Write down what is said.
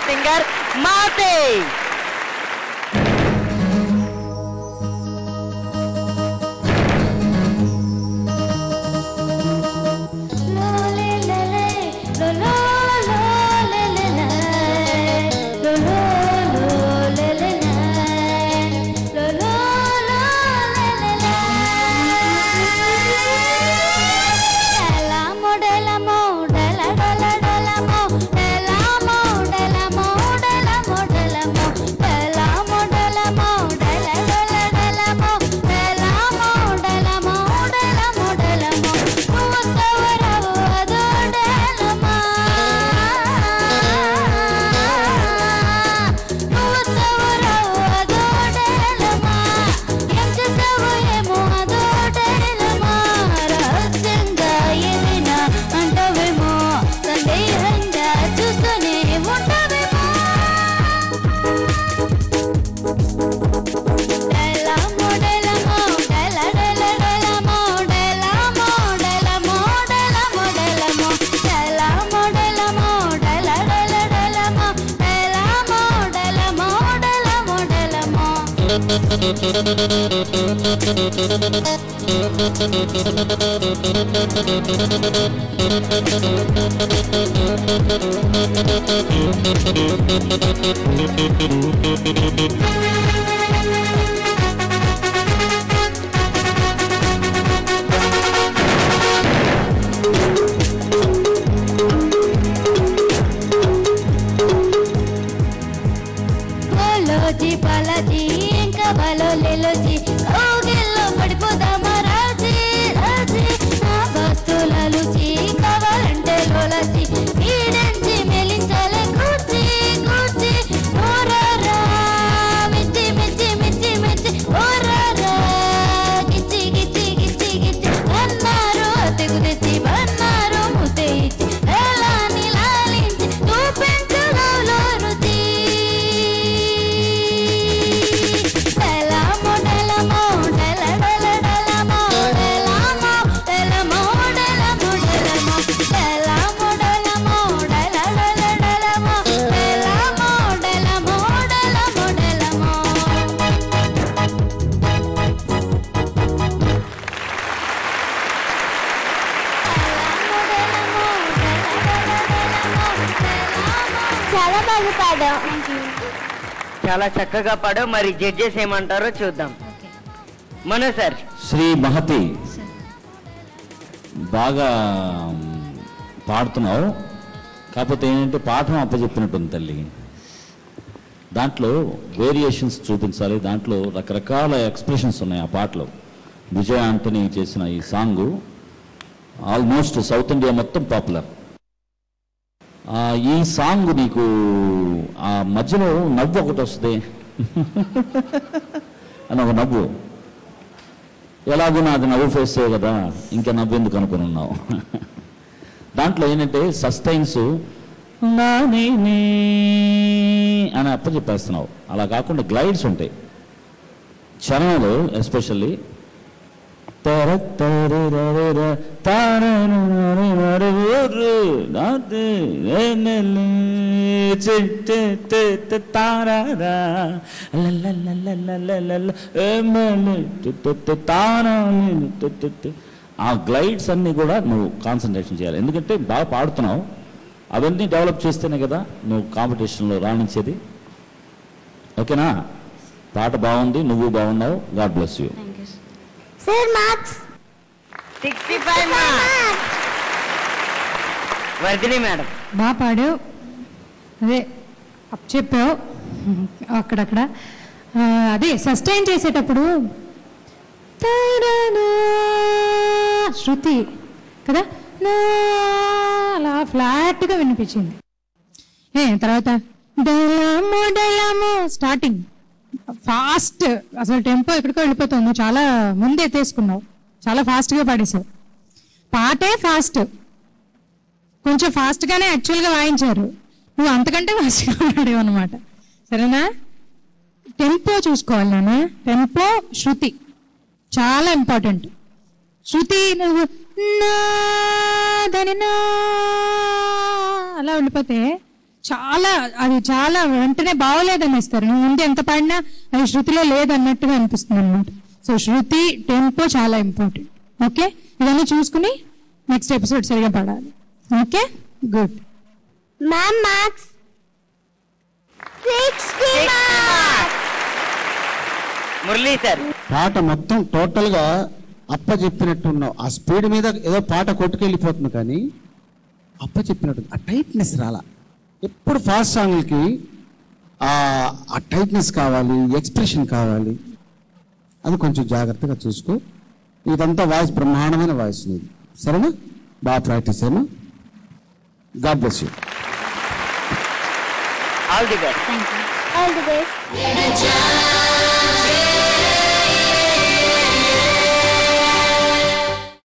Singer మాతే. చాలా చక్కగా పాడావు. మరి జడ్జెస్ ఏమంటారో చూద్దాం. మనో సార్. శ్రీ మహతి, బాగా పాడుతున్నావు, కాకపోతే ఏంటంటే పాఠం అప్పచెప్పినట్టుంది తల్లి. దాంట్లో వేరియేషన్స్ చూపించాలి, దాంట్లో రకరకాల ఎక్స్ప్రెషన్స్ ఉన్నాయి ఆ పాటలో. విజయ్ ఆంటనీ చేసిన ఈ సాంగ్ ఆల్మోస్ట్ సౌత్ ఇండియా మొత్తం పాపులర్. ఈ సాంగ్ నీకు ఆ మధ్యలో నవ్వు ఒకటి వస్తుంది అని ఒక నవ్వు, ఎలాగో నాది నవ్వు ఫేస్ కదా, ఇంకా నవ్వు ఎందుకు అనుకుని ఉన్నావు. దాంట్లో ఏంటంటే సస్టైన్స్ అని అప్పచెప్పేస్తున్నావు. అలా కాకుండా గ్లైడ్స్ ఉంటాయి చరణంలో, ఎస్పెషల్లీ ఆ గ్లైడ్స్ అన్ని కూడా నువ్వు కాన్సన్ట్రేషన్ చేయాలి. ఎందుకంటే బాగా పాడుతున్నావు, అవన్నీ డెవలప్ చేస్తేనే కదా నువ్వు కాంపిటీషన్లో రాణించేది. ఓకేనా? పాట బాగుంది, నువ్వు బాగున్నావు. God bless you. Sir marks 65 marks. Vardhini madam. బాగా పాడావు, అదే చెప్పావు అక్కడక్కడ. అదే సస్టైన్ చేసేటప్పుడు శృతి కదా అలా ఫ్లాట్గా వినిపించింది. తర్వాత స్టార్టింగ్ ఫాస్ట్, అసలు టెంపో ఎక్కడికో వెళ్ళిపోతుంది. చాలా ముందే తీసుకున్నావు, చాలా ఫాస్ట్గా పాడేసావు. పాటే ఫాస్ట్, కొంచెం ఫాస్ట్గానే యాక్చువల్గా వాయించారు, నువ్వు అంతకంటే ఫాస్ట్గా పాడావు అనమాట. సరేనా? టెంపో చూసుకోవాలి నాన్న. టెంపో, శృతి చాలా ఇంపార్టెంట్. శృతి నువ్వు అలా ఉండిపోతే చాలా అది చాలా వెంటనే బాగోలేదని ఇస్తారు. నువ్వు ముందు ఎంత పాడినా అది శృతిలో లేదన్నట్టుగా అనిపిస్తుంది అనమాట. సో శృతి టెంపో చాలా ఇంపార్టెంట్. ఓకే, ఇవన్నీ చూసుకుని నెక్స్ట్ ఎపిసోడ్ సరిగా పాడాలి. Okay, good. Ma'am marks 60 marks. Murali sir, పాట మొత్తం టోటల్ గా అప్పచెప్పినట్టు ఉన్నావు. ఆ స్పీడ్ మీద ఏదో పాట కొట్టుకెళ్ళిపోతుంది, కానీ అప్పచెప్పినట్టు ఆ టైట్నెస్ రాలా. ఎప్పుడు ఫాస్ట్ సాంగ్లకి ఆ టైట్నెస్ కావాలి, ఎక్స్ప్రెషన్ కావాలి. అది కొంచెం జాగ్రత్తగా చూసుకో. ఇదంతా వాయిస్ బ్రహ్మాండమైన వాయిస్ నీది, సరేనా? బాగా ప్రాక్టీస్ అయినా. God bless you. All the best. All the best.